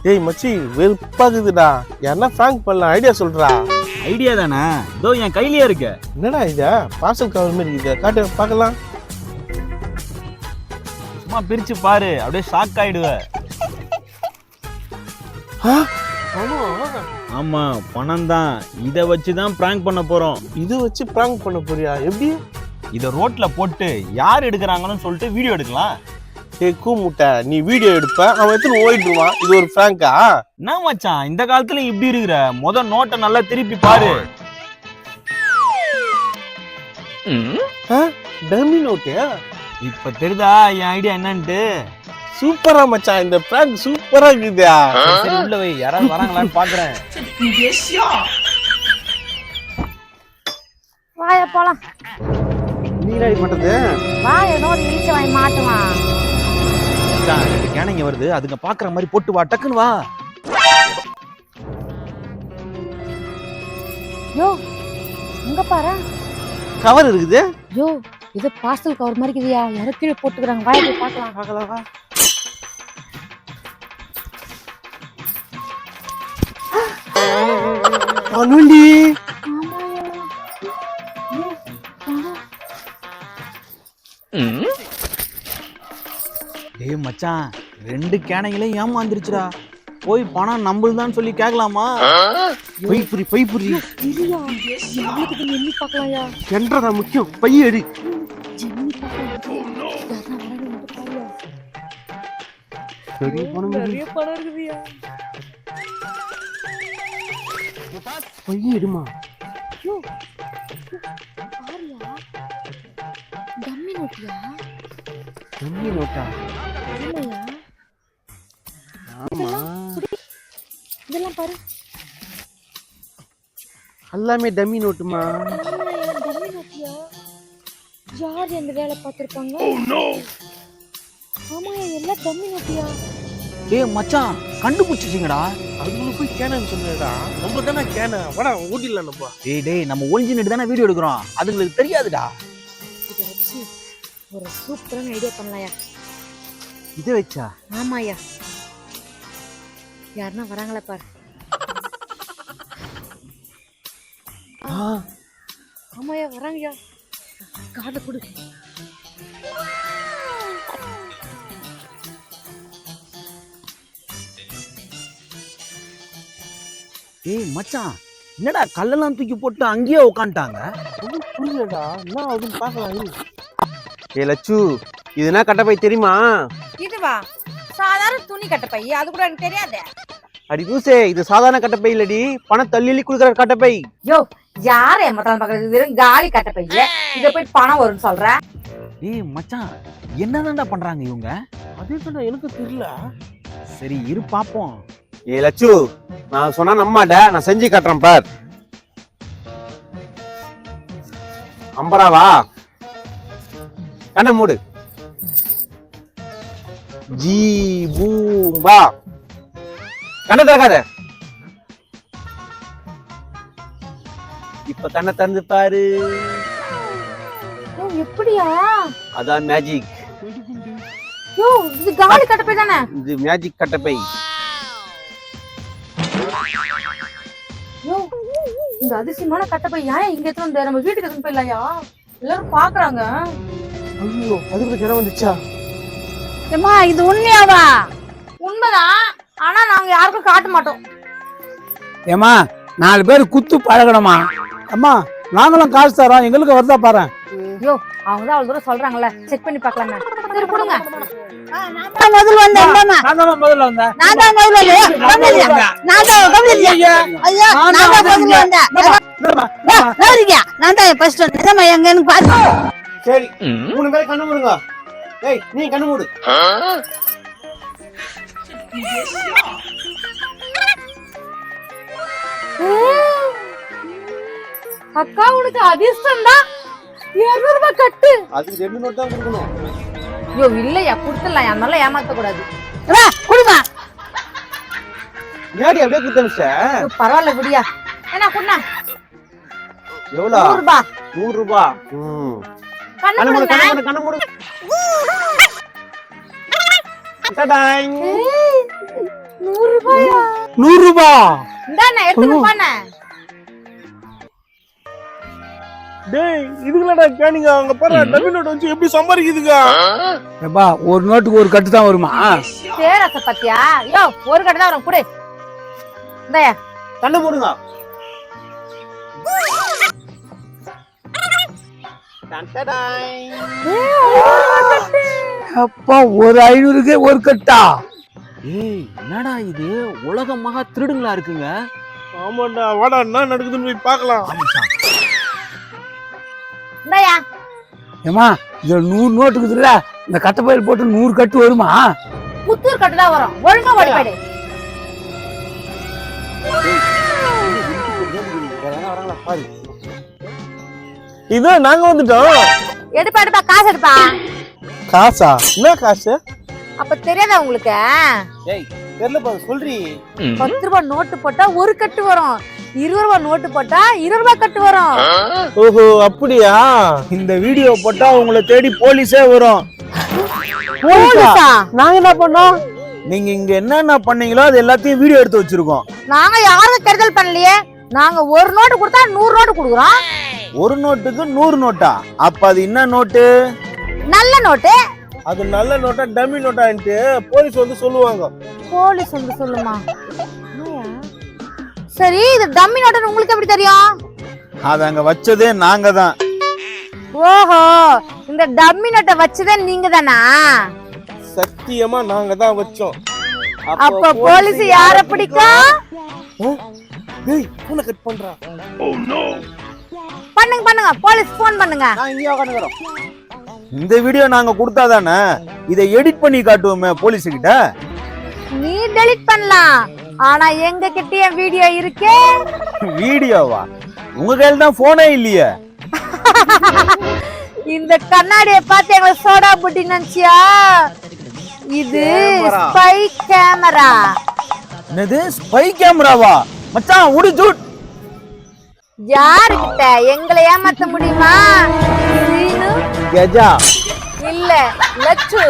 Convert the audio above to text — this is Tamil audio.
ஏய் மச்சி வெறுப்பாகுதுடா. யாருன்னா ஃப்ராங்க் பண்ணலாம், ஐடியா சொல்றா. ஐடியா தானே, இதோ என் கையிலேயே இருக்கு. என்னடா இது? பார்சல் கவர் மாதிரி இருக்குது, காட்டு பார்க்கலாம். சும்மா பிரிச்சு பாரு, அப்படியே ஷாக் ஆயிடுவ. ஆமா, பணம் தான். இத வச்சுதான் பிராங்க் பண்ண போறோம். இது வச்சு பிராங்க் பண்ண போறியா? எப்படி? இத ரோட்ல போட்டு யார் எடுக்கிறாங்கன்னு சொல்லிட்டு வீடியோ எடுக்கலாம். ஏய் கூமுட்டை, நீ வீடியோ எடுப்ப, அவன் எடுத்துன்னு ஓடிடுவான். இது ஒரு பிராங்கா? என்ன மச்சான், இந்த காலத்துல இப்படி இருக்கிற? முத நோட்டை நல்லா திருப்பி பாரு. Dummy note. இப்ப தெரியுதா என் ஐடியா என்னன்ட்டு? சூப்பரா மச்சான், இந்த பிராங்க் சூப்பரா இருக்குதா. சரி உள்ள வை, யாராவது வராங்களான்னு பாக்குறேன். வாயா போலாம். நீ ரெடி பண்றது? வா, ஏதோ ஒரு இழிச்ச வாங்கி மாட்டுவான். ரெண்டு கேனைங்க வருது, அதுங்க பாக்குற மாதிரி போட்டு வா, டக்குன்னு வா. யோ இங்க பாரு, கவர் இருக்குது. யோ இது பார்சல் கவர் மாதிரி இருக்குதியா, யாரோ கீழே போட்டுக்கிறாங்க. வாயா போய் பார்க்கலாம். பார்க்கலாம் வா. அனுண்டி. ஏய் மச்சான், ரெண்டு கேனைகளே ஏமாந்துருச்சுடா. போய் பணம் நம்புதான் சொல்லி கேட்கலாமா? பைப்புரி பைப்புரி. இல்லையா, நம்மளுக்கு எண்ணி பார்க்கலாம்யா. என்றதா முக்கியம், பையடி. எண்ணி பார்க்கலாம். யாரா வரணும் பாருயா. பெரிய பணம் இருக்குதியா. பையடுமா. யோ பாருயா, டம்மி நோட்டியா? டம்மி நோட்டா? இல்லையா? ஆமா, இதெல்லாம் பாரு, எல்லாமே டம்மி நோட்டுமா. டம்மி நோட்டியா? யார் இந்த வேலை பார்த்திருப்பாங்க? ஆமாயா, எல்லாம் டம்மி நோட்டியா? ஏய் மச்சான், கண்டுபிடிச்சிட்டீங்கடா. அதுக்குள்ள போய் கேனன்னு சொன்னடா. நம்ம தானே கேன. வாடா ஓடிடலாம் நம்ம. டேய் நம்ம ஒளிஞ்சிட்டு தானே வீடியோ எடுக்கிறோம், அதுங்களுக்கு தெரியாதுடா. இதை வச்சு ஒரு சூப்பரான ஐடியா பண்ணலாம்யா. இதை வச்சா? ஆமாயா, யாருன்னா வராங்களா பாரு. ஆமாயா வராங்கயா, காதை கொடு. ஏய் மச்சான், என்னடா கல்லெல்லாம் தூக்கி போட்டு அங்கேயே உட்காந்துட்டாங்க? புரியலடா, என்ன அதுன்னு பார்க்கலாம். ஏ லட்சு, இது என்ன கட்டப்பை தெரியுமா? இதுவா? சாதாரண துணி கட்டப்பை, அது கூட எனக்கு தெரியாதே. அடி பூசே, இது சாதாரண கட்டப்பை இல்லடி, பணம் தள்ளி குடுக்குற கட்டப்பை. யோ யார ஏமாத்தான் பாக்குறது? வெறும் காலி கட்டப்பை. இத போய் பணம் வரும்னு சொல்ற? ஏய் மச்சான், என்னதான்டா பண்றாங்க இவங்க? அதே சொன்னா எனக்கு தெரியல. சரி இரு பாப்போம். ஏ லட்சு, நான் சொன்னா நம்மாட்ட, நான் செஞ்சு காட்டுறேன் பார். அம்பராவா, கண்ண மூடு. ஜி பூம்பா, கண்ண திறக்காத. இப்ப கண்ண திறந்து பாரு. எப்படியா? அதான் மேஜிக். யோ இது காலி கட்டப்பை தானே? இது மேஜிக் கட்டப்பை. யோ இந்த அதிசயமான கட்டப்பை ஏன் இங்க எடுத்து வந்து நம்ம வீட்டுக்கு எடுத்து போயிடலாயா? எல்லாரும் பாக்குறாங்க. ஐயோ, அதுக்கு ஜனம் வந்துச்சா? ஏம்மா இது உண்மையாவா? உண்மைதான், ஆனா நாங்க யாருக்கும் காட்ட மாட்டோம். ஏமா 4 பேர் குத்து பழகணுமா? அம்மா நாங்களும் காசு தரோம், எங்களுக்கு வருதா பாரு. யோ அவங்க தான் அவ்வளவு தூரம் சொல்றாங்கல்ல, செக் பண்ணி பார்க்கலாமே. சரி கொடுங்க. முதல்ல வந்தேன். நான் தான் முதல்ல வந்தேன். நான் தான் முதல்ல வந்தேன். நான் தான் முதல்ல வந்தேன். ஐயா நான் தான் முதல்ல வந்தேன். நவரியா நான் தான் ஃபர்ஸ்ட் வந்தேன். எங்கன்னு பாரு. சரி 3 பேர் கண்ணு மூடுங்க. ஏய் நீ கண்ணு மூடு. அக்கா உனக்கு அதிர்ஷ்டம் தான். 200 ரூபாய் கட்டு. அதுக்கு 2 நோட் தான் கொடுக்கணும். யோ இல்லையா, கொடுத்துடலாம். அதனால ஏமாத்த கூடாது. குடுமா முன்னாடி அப்படியே குத்தமிச்ச. பரவாயில்ல விடியா. என்ன குண்ணா? எவ்வளவு? 100 ரூபாய். 100 ரூபாய். கண்ணு மூடு, கண்ணு மூடு, கண்ணு மூடு. டடாய். 100 ரூபாயா? 100 ரூபா? இந்தாண்ணே எடுத்துட்டு போண்ணே. டேய் இதுக்குலடா கேனிங்க அங்க பாரு டம்மி நோட் வச்சு எப்படி சம்பாதிக்குதுங்க. ஏப்பா ஒரு நோட்டுக்கு ஒரு கட்டு தான் வருமா? சேரச பத்தியா? யோ ஒரு கட்டு தான் வரும் குடு. இந்தாயா கண்ணு போடுங்க. அப்பா ஒரு 500க்கு ஒரு கட்டா? ஏய் என்னடா இது உலக மகா திருடுங்களா இருக்குங்க. ஆமாடா வாடா என்ன நடக்குதுன்னு போய் பார்க்கலாம். இந்தாயா. ஏமா இதுல 100 நோட்டு இருக்குதுல்ல, இந்த கட்டை பையில் போட்டு 100 கட்டு வருமா? புத்தூர் கட்டு தான் வரும். ஒழுங்கா ஓடி போயிடு. பாரு இதோ நாங்க வந்துட்டோம். எடுப்பா எடுப்பா காசு எடுப்பா. காசா? என்ன காசு? அப்ப தெரியாதா உங்களுக்கு? ஏய் தெரியல பாரு சொல்றீ. 10 ரூபாய் நோட்டு போட்டா ஒரு கட்டு வரும். 20 ரூபாய் நோட்டு போட்டா 20 ரூபாய் கட்டு வரும். ஓஹோ அப்படியா? இந்த வீடியோ போட்டா உங்களை தேடி போலீஸே வரும். போலீஸா? நாங்க என்ன பண்ணோம்? நீங்க இங்க என்னென்ன பண்ணீங்களோ அது எல்லாத்தையும் வீடியோ எடுத்து வச்சிருக்கோம். நாங்க யாரும் கெடுதல் பண்ணலையே. நாங்க ஒரு நோட்டு கொடுத்தா 100 நோட்டு கொடுக்குறோம். ஒரு நோட்டுக்கு 100 நோட்டா? அப்ப அது என்ன நோட்டு? நல்ல நோட்டு. அது நல்ல நோட்டா டம்மி நோட்டான்ட்டு போலீஸ் வந்து சொல்லுவாங்க. போலீஸ் வந்து சொல்லுமா? சரி இது டம்மி நோட்டுன்னு உங்களுக்கு எப்படி தெரியும்? அத அங்க வச்சதே நாங்க தான். ஓஹோ இந்த டம்மி நோட்டை வச்சதே நீங்க தானா? சத்தியமா நாங்க தான் வச்சோம். அப்ப போலீஸ் யார பிடிக்கும்? டேய் போன கட் பண்றா. பண்ணுங்க பண்ணுங்க போலீஸ் போன் பண்ணுங்க. நான் இங்க உட்கார்ந்துறோம். இந்த வீடியோ நாங்க கொடுத்தாதானே இதை எடிட் பண்ணி காட்டுவோமே போலீஸ் கிட்ட. நீ டெலீட் பண்ணலாம், ஆனா எங்க கிட்டயே வீடியோ இருக்கே. வீடியோவா? உங்க கையில தான் போனே இல்லையே. இந்த கண்ணாடியை பார்த்து எங்களை சோடா புட்டி நினைச்சியா? இது ஸ்பை கேமரா. என்னது ஸ்பை கேமராவா? மச்சான் உடி ஜூட். யாருக்கிட்ட எங்களை ஏமாத்த முடியுமா? கஜா இல்ல லட்சு.